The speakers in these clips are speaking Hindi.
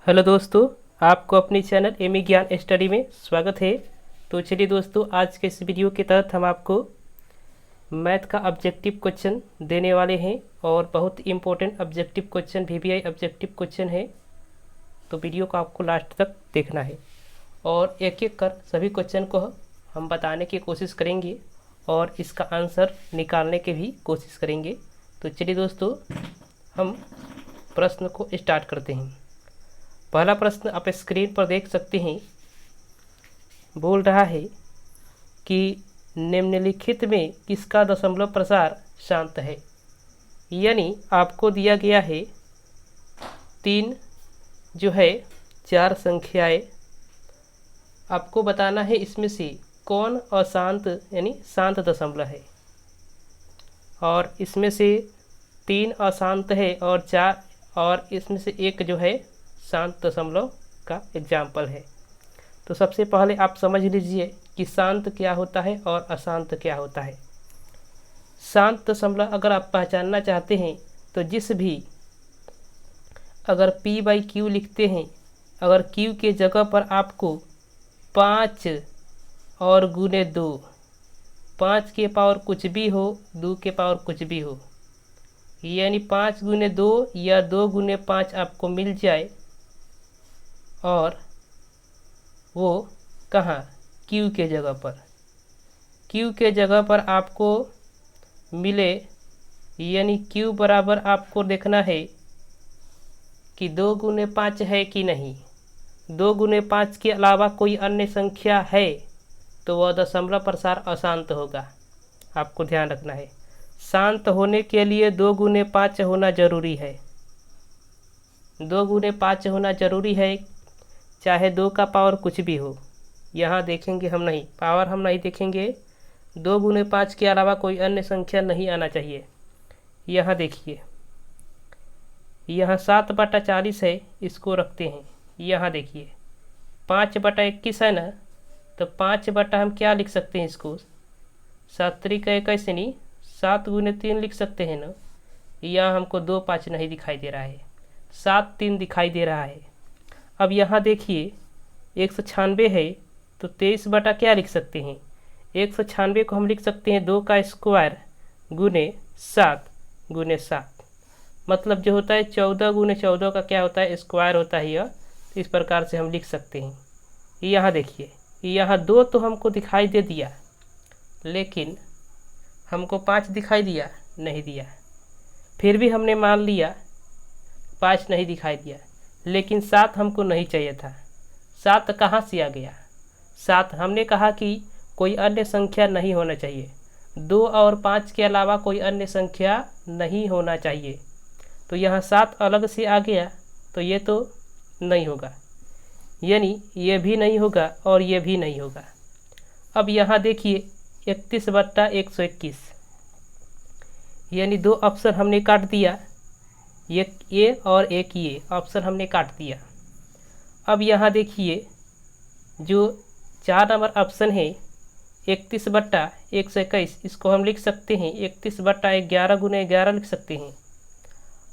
हेलो दोस्तों, आपको अपनी चैनल एमी ज्ञान स्टडी में स्वागत है। तो चलिए दोस्तों, आज के इस वीडियो के तहत हम आपको मैथ का ऑब्जेक्टिव क्वेश्चन देने वाले हैं और बहुत important objective question VVI objective question है। तो वीडियो को आपको लास्ट तक देखना है और एक एक कर सभी क्वेश्चन को हम बताने की कोशिश करेंगे और इसका आंसर निकालने की भी कोशिश करेंगे। तो चलिए दोस्तों, हम प्रश्न को स्टार्ट करते हैं। पहला प्रश्न आप स्क्रीन पर देख सकते हैं। बोल रहा है कि निम्नलिखित में किसका दशमलव प्रसार शांत है। यानी आपको दिया गया है तीन चार संख्याएं, आपको बताना है इसमें से कौन अशांत यानी शांत दशमलव है। और इसमें से तीन अशांत है और इसमें से एक शांत दशमलव का एग्जाम्पल है। तो सबसे पहले आप समझ लीजिए कि शांत क्या होता है और अशांत क्या होता है। शांत दशमलव अगर आप पहचानना चाहते हैं तो जिस भी अगर p/q लिखते हैं, अगर q के जगह पर आपको 5 और गुने 2, 5 के पावर कुछ भी हो, 2 के पावर कुछ भी हो, यानी 5 गुने 2 या 2 गुने 5 आपको मिल जाए और वो कहाँ Q के जगह पर, Q के जगह पर आपको मिले, यानी Q बराबर आपको देखना है कि 2 गुने 5 है कि नहीं। 2 गुने 5 के अलावा कोई अन्य संख्या है तो वह दशमलव प्रसार अशांत होगा। आपको ध्यान रखना है, शांत होने के लिए 2 गुने 5 होना जरूरी है। 2 गुने 5 होना जरूरी है, चाहे 2 का पावर कुछ भी हो। यहाँ देखेंगे हम नहीं, पावर हम नहीं देखेंगे, 2 गुने 5 के अलावा कोई अन्य संख्या नहीं आना चाहिए। यहाँ देखिए, यहाँ 7/40 है, इसको रखते हैं। यहाँ देखिए 5/21 है ना, तो 5 बटा हम क्या लिख सकते हैं इसको, 7 त्रिक 21 नहीं, 7 गुने 3 लिख सकते हैं ना। यहाँ हमको 2 5 नहीं दिखाई दे रहा है, 7 3 दिखाई दे रहा है। अब यहाँ देखिए 196 है, तो 23 बटा क्या लिख सकते हैं, 196 को हम लिख सकते हैं 2 का स्क्वायर गुने 7 गुने 7, मतलब जो होता है 14 गुने 14 का क्या होता है, स्क्वायर होता है। यह इस प्रकार से हम लिख सकते हैं। यहाँ देखिए, यहाँ 2 तो हमको दिखाई दे दिया, लेकिन हमको 5 दिखाई दिया नहीं दिया। फिर भी हमने मान लिया 5 नहीं दिखाई दिया, लेकिन 7 हमको नहीं चाहिए था। 7 कहाँ से आ गया, 7 हमने कहा कि कोई अन्य संख्या नहीं होना चाहिए, 2 और 5 के अलावा कोई अन्य संख्या नहीं होना चाहिए। तो यहाँ 7 अलग से आ गया, तो ये तो नहीं होगा, यानी ये भी नहीं होगा और ये भी नहीं होगा। अब यहाँ देखिए 31/121, यानी 2 ऑप्शन हमने काट दिया, एक ये और एक ये ऑप्शन हमने काट दिया। अब यहाँ देखिए जो 4 नंबर ऑप्शन है 31/121, इसको हम लिख सकते हैं 31/11 गुने 11 लिख सकते हैं।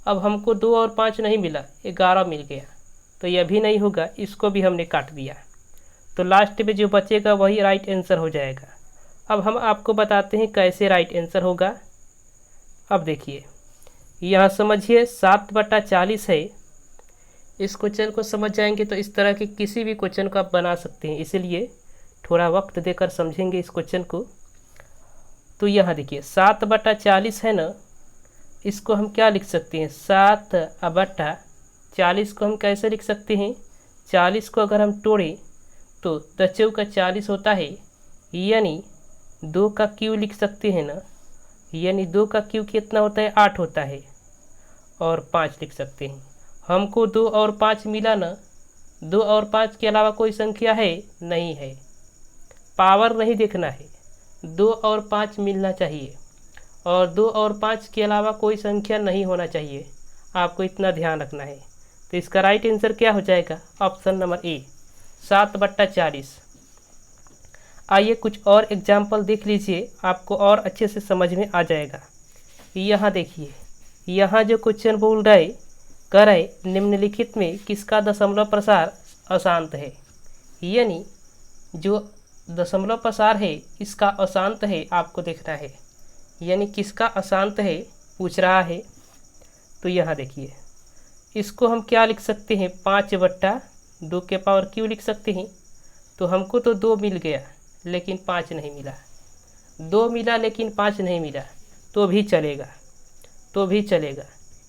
अब हमको 2 और 5 नहीं मिला, 11 मिल गया, तो यह भी नहीं होगा, इसको भी हमने काट दिया। तो लास्ट में जो बचेगा वही राइट आंसर हो जाएगा। अब हम आपको बताते हैं कैसे राइट आंसर होगा। अब देखिए यहाँ समझिए 7/40 है। इस क्वेश्चन को समझ जाएंगे तो इस तरह के किसी भी क्वेश्चन को आप बना सकते हैं, इसलिए थोड़ा वक्त देकर समझेंगे इस क्वेश्चन को। तो यहाँ देखिए 7/40 है ना, इसको हम क्या लिख सकते हैं, 7/40 को हम कैसे लिख सकते हैं, 40 को अगर हम तोड़ें तो 10 का 40 होता है, यानी 2 का क्यू लिख सकते हैं ना, यानी 2 का क्यू कितना होता है, 8 होता है, और 5 लिख सकते हैं। हमको 2 और 5 मिला ना, 2 और 5 के अलावा कोई संख्या है नहीं है, पावर नहीं देखना है, 2 और 5 मिलना चाहिए और 2 और 5 के अलावा कोई संख्या नहीं होना चाहिए। आपको इतना ध्यान रखना है। तो इसका राइट आंसर क्या हो जाएगा, ऑप्शन नंबर ए 7/40। आइए कुछ और एग्जाम्पल देख लीजिए, आपको और अच्छे से समझ में आ जाएगा। यहाँ देखिए, यहाँ जो क्वेश्चन बोल रहा है कह रहे निम्नलिखित में किसका दशमलव प्रसार अशांत है, यानी जो दशमलव प्रसार है इसका अशांत है आपको देखना है, यानी किसका अशांत है पूछ रहा है। तो यहाँ देखिए, इसको हम क्या लिख सकते हैं, 5/2 के पावर क्यों लिख सकते हैं। तो हमको तो 2 मिल गया लेकिन 5 नहीं मिला, 2 मिला लेकिन 5 नहीं मिला, तो भी चलेगा, तो भी चलेगा,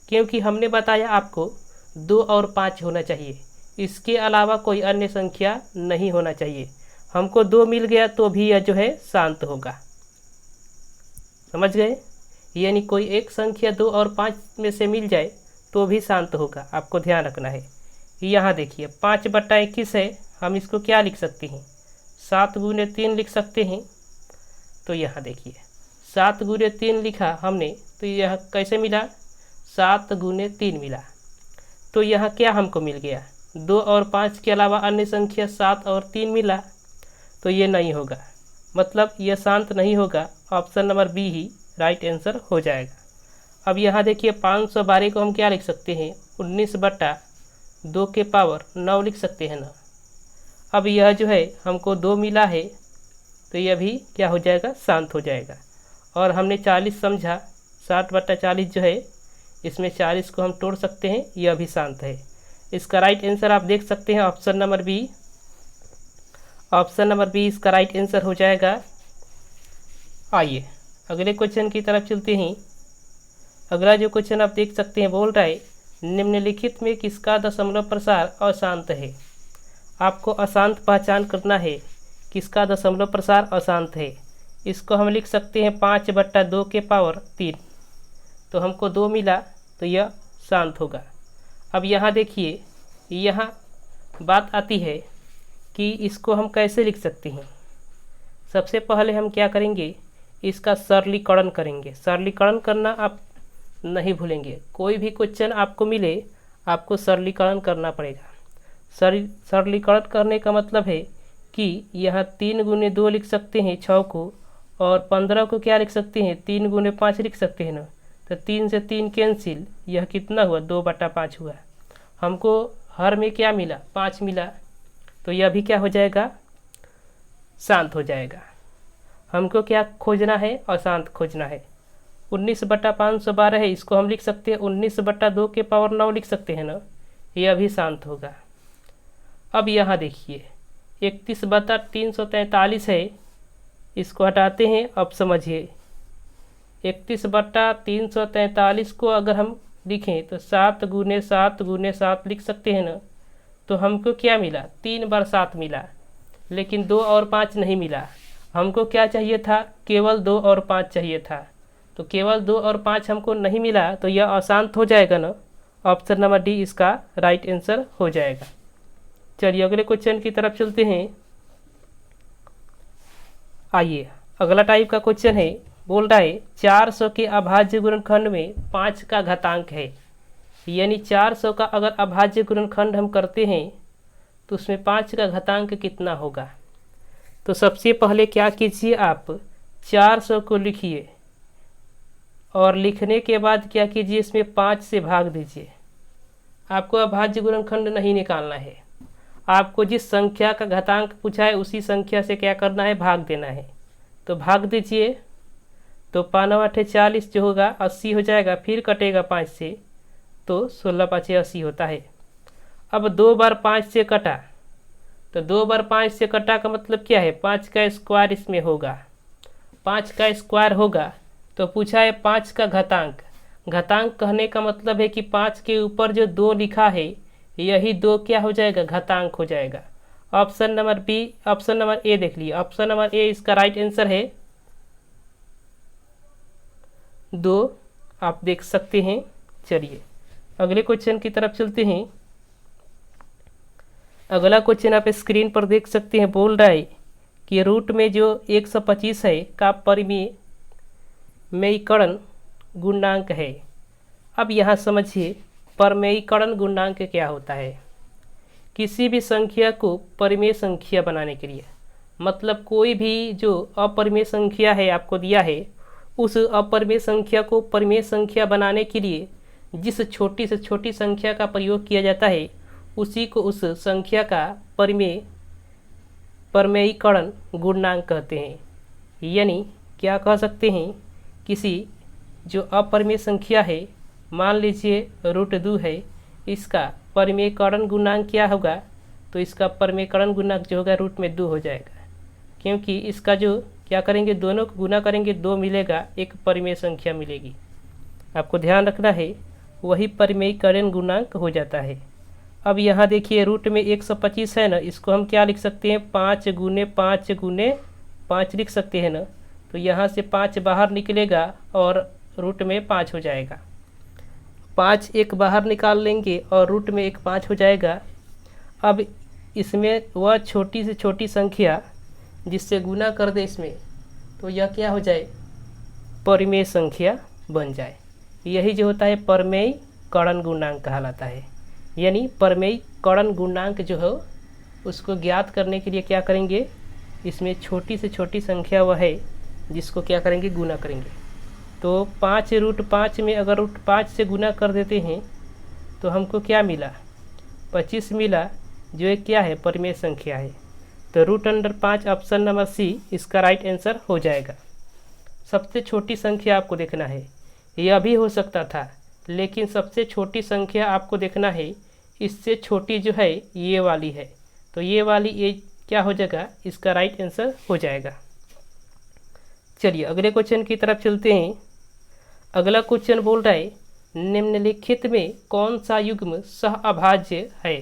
क्योंकि हमने बताया आपको 2 और 5 होना चाहिए, इसके अलावा कोई अन्य संख्या नहीं होना चाहिए। हमको 2 मिल गया तो भी यह जो है शांत होगा, समझ गए। यानी कोई एक संख्या 2 और 5 में से मिल जाए तो भी शांत होगा, आपको ध्यान रखना है। यहाँ देखिए 5/21 है, हम इसको क्या लिख सकते हैं, 7×3 लिख सकते हैं। तो यहाँ देखिए 7×3 लिखा हमने, तो यह कैसे मिला, 7×3 मिला। तो यहाँ क्या हमको मिल गया, 2 और 5 के अलावा अन्य संख्या 7 और 3 मिला, तो ये नहीं होगा, मतलब यह शांत नहीं होगा। ऑप्शन नंबर बी ही राइट आंसर हो जाएगा। अब यहाँ देखिए 512 को हम क्या लिख सकते हैं, 19/2 के पावर 9 लिख सकते हैं ना। अब यह जो है हमको 2 मिला है तो यह भी क्या हो जाएगा, शांत हो जाएगा। और हमने 40 समझा, 60/40 जो है इसमें 40 को हम तोड़ सकते हैं, यह भी शांत है। इसका राइट आंसर आप देख सकते हैं option number B, option number B इसका राइट आंसर हो जाएगा। आइए अगले क्वेश्चन की तरफ चलते हैं। अगला जो क्वेश्चन आप देख सकते हैं बोल रहा है निम्नलिखित में किसका दशमलव प्रसार अशांत है। आपको अशांत पहचान करना है, किसका दशमलव प्रसार अशांत है। इसको हम लिख सकते हैं 5/2 के पावर 3, तो हमको 2 मिला तो यह शांत होगा। अब यहाँ देखिए, यहाँ बात आती है कि इसको हम कैसे लिख सकते हैं। सबसे पहले हम क्या करेंगे, इसका सरलीकरण करेंगे। सरलीकरण करना आप नहीं भूलेंगे, कोई भी क्वेश्चन आपको मिले आपको सरलीकरण करना पड़ेगा। सरलीकरण करने का मतलब है कि यहाँ 3×2 लिख सकते हैं 6 को, और 15 को क्या लिख सकते हैं, 3×5 लिख सकते हैं ना। तो 3 से 3 कैंसिल, यह कितना हुआ, 2/5 हुआ। हमको हर में क्या मिला, 5 मिला, तो यह भी क्या हो जाएगा, शांत हो जाएगा। हमको क्या खोजना है, अशांत खोजना है। 19/512 है, इसको हम लिख सकते हैं 19/2 के पावर 9 लिख सकते हैं ना, यह भी शांत होगा। अब यहाँ देखिए 31/343 है, इसको हटाते हैं। अब समझिए 31/343 को अगर हम लिखें तो 7×7×7 लिख सकते हैं ना। तो हमको क्या मिला, 3/7 मिला, लेकिन 2 और 5 नहीं मिला। हमको क्या चाहिए था, केवल 2 और 5 चाहिए था। तो केवल 2 और 5 हमको नहीं मिला, तो यह अशांत हो जाएगा ना। ऑप्शन नंबर डी इसका राइट आंसर हो जाएगा। चलिए अगले क्वेश्चन की तरफ चलते हैं। आइए अगला टाइप का क्वेश्चन है, बोल रहा है 400 के अभाज्य गुणनखंड में 5 का घातांक है। यानी 400 का अगर अभाज्य गुणनखंड हम करते हैं तो उसमें 5 का घातांक कितना होगा। तो सबसे पहले क्या कीजिए, आप 400 को लिखिए और लिखने के बाद क्या कीजिए, इसमें 5 से भाग दीजिए। आपको अभाज्य गुणनखंड नहीं निकालना है, आपको जिस संख्या का घातांक पूछा है उसी संख्या से क्या करना है, भाग देना है। तो भाग दीजिए, तो 5×8 40 जो होगा 80 हो जाएगा, फिर कटेगा 5 से, तो 16×5 80 होता है। अब 2 बार 5 से कटा, तो 2 बार 5 से कटा का मतलब क्या है, 5 का स्क्वायर इसमें होगा। 5 का स्क्वायर होगा तो पूछा है 5 का घातांक। घातांक कहने का मतलब है कि 5 के ऊपर जो 2 लिखा है यही 2 क्या हो जाएगा, घातांक हो जाएगा। Option number B, option number A देख लीजिए, ऑप्शन नंबर ए इसका राइट आंसर है 2, आप देख सकते हैं। चलिए अगले क्वेश्चन की तरफ चलते हैं। अगला क्वेश्चन आप स्क्रीन पर देख सकते हैं, बोल रहा है कि रूट में जो 125 है का परिमेयीकरण गुणांक है। अब यहाँ समझिए परिमेयीकरण गुणांक क्या होता है। किसी भी संख्या को परिमेय संख्या बनाने के लिए, मतलब कोई भी जो अपरिमेय संख्या है आपको दिया है, उस अपरिमेय संख्या को परिमेय संख्या बनाने के लिए जिस छोटी से छोटी संख्या का प्रयोग किया जाता है उसी को उस संख्या का परमेयीकरण गुणांक कहते हैं। यानी क्या कह सकते हैं, किसी जो अपरिमेय संख्या है, मान लीजिए √2 है, इसका परमेयीकरण गुणांक क्या होगा, तो इसका परमेयीकरण गुणांक जो होगा √2 हो जाएगा, क्योंकि इसका जो क्या करेंगे, दोनों को गुना करेंगे, 2 मिलेगा, एक परिमेय संख्या मिलेगी। आपको ध्यान रखना है, वही परमेयीकरण गुणांक हो जाता है। अब यहाँ देखिए रूट में 125 है ना, इसको हम क्या लिख सकते हैं, 5 गुने 5 गुने 5 लिख सकते हैं ना। तो यहाँ से 5 बाहर निकलेगा और रूट में 5 हो जाएगा। 5 एक बाहर निकाल लेंगे और रूट में एक 5 हो जाएगा। अब इसमें वह छोटी से छोटी संख्या जिससे गुना कर दे इसमें, तो यह क्या हो जाए, परिमेय संख्या बन जाए। यही जो होता है परमेयीकरण गुणांक कहलाता है। यानी परमेयीकरण गुणांक जो है उसको ज्ञात करने के लिए क्या करेंगे, इसमें छोटी से छोटी संख्या वह है जिसको क्या करेंगे, गुना करेंगे। तो 5 √5 में अगर √5 से गुना कर देते हैं तो हमको क्या मिला, 25 मिला, जो एक क्या है, परिमेय संख्या है। तो √5 ऑप्शन नंबर सी इसका राइट आंसर हो जाएगा। सबसे छोटी संख्या आपको देखना है, यह भी हो सकता था, लेकिन सबसे छोटी संख्या आपको देखना है, इससे छोटी जो है ये वाली है, तो ये वाली ये क्या हो जाएगा, इसका राइट आंसर हो जाएगा। चलिए अगले क्वेश्चन की तरफ चलते हैं। अगला क्वेश्चन बोल रहा है, निम्नलिखित में कौन सा युग्म सहअभाज्य है।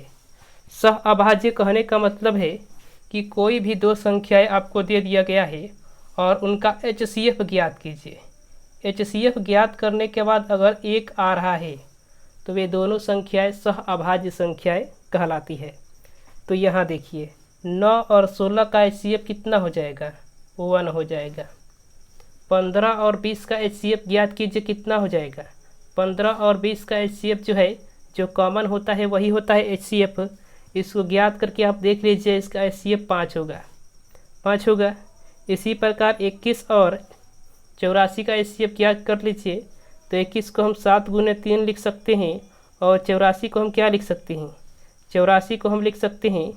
सहअभाज्य कहने का मतलब है कि कोई भी दो संख्याएं आपको दे दिया गया है और उनका HCF ज्ञात कीजिए। HCF ज्ञात करने के बाद अगर एक आ रहा है तो वे दोनों संख्याएं सहअभाज्य संख्याएं कहलाती है। तो यहाँ देखिए 9 और 16 का HCF कितना हो जाएगा, 1 हो जाएगा। 15 और 20 का HCF ज्ञात कीजिए, कितना हो जाएगा, 15 और 20 का HCF जो है, जो कॉमन होता है वही होता है HCF। इसको ज्ञात करके आप देख लीजिए, इसका HCF 5 होगा। इसी प्रकार 21 और 84 का HCF ज्ञात कर लीजिए। तो 21 को हम 7 गुने 3 लिख सकते हैं और 84 को हम क्या लिख सकते हैं, 84 को हम लिख सकते हैं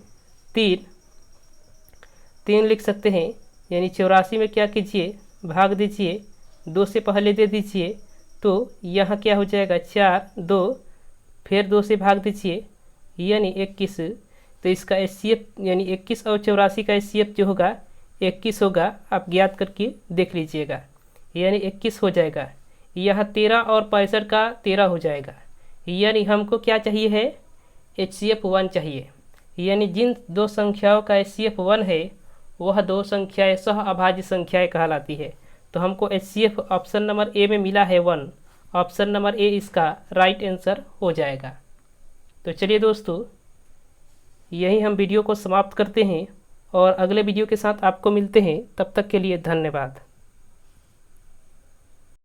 3 लिख सकते हैं। यानी 84 में क्या कीजिए, भाग दीजिए, 2 से पहले दे दीजिए, तो यहाँ क्या हो जाएगा, 4, 2, फिर 2 से भाग दीजिए, यानी 21। तो इसका HCF यानी 21 और 84 का HCF जो होगा 21 होगा। आप ज्ञात करके देख लीजिएगा, यानी 21 हो जाएगा। यहाँ 13 और 65 का 13 हो जाएगा। यानी हमको क्या चाहिए है, HCF 1 चाहिए। यानी जिन दो संख्याओं का HCF 1 है वह दो संख्याएं सहअभाज्य संख्याएं कहलाती है। तो हमको HCF ऑप्शन नंबर ए में मिला है 1। ऑप्शन नंबर ए इसका राइट आंसर हो जाएगा। तो चलिए दोस्तों, यही हम वीडियो को समाप्त करते हैं और अगले वीडियो के साथ आपको मिलते हैं। तब तक के लिए धन्यवाद।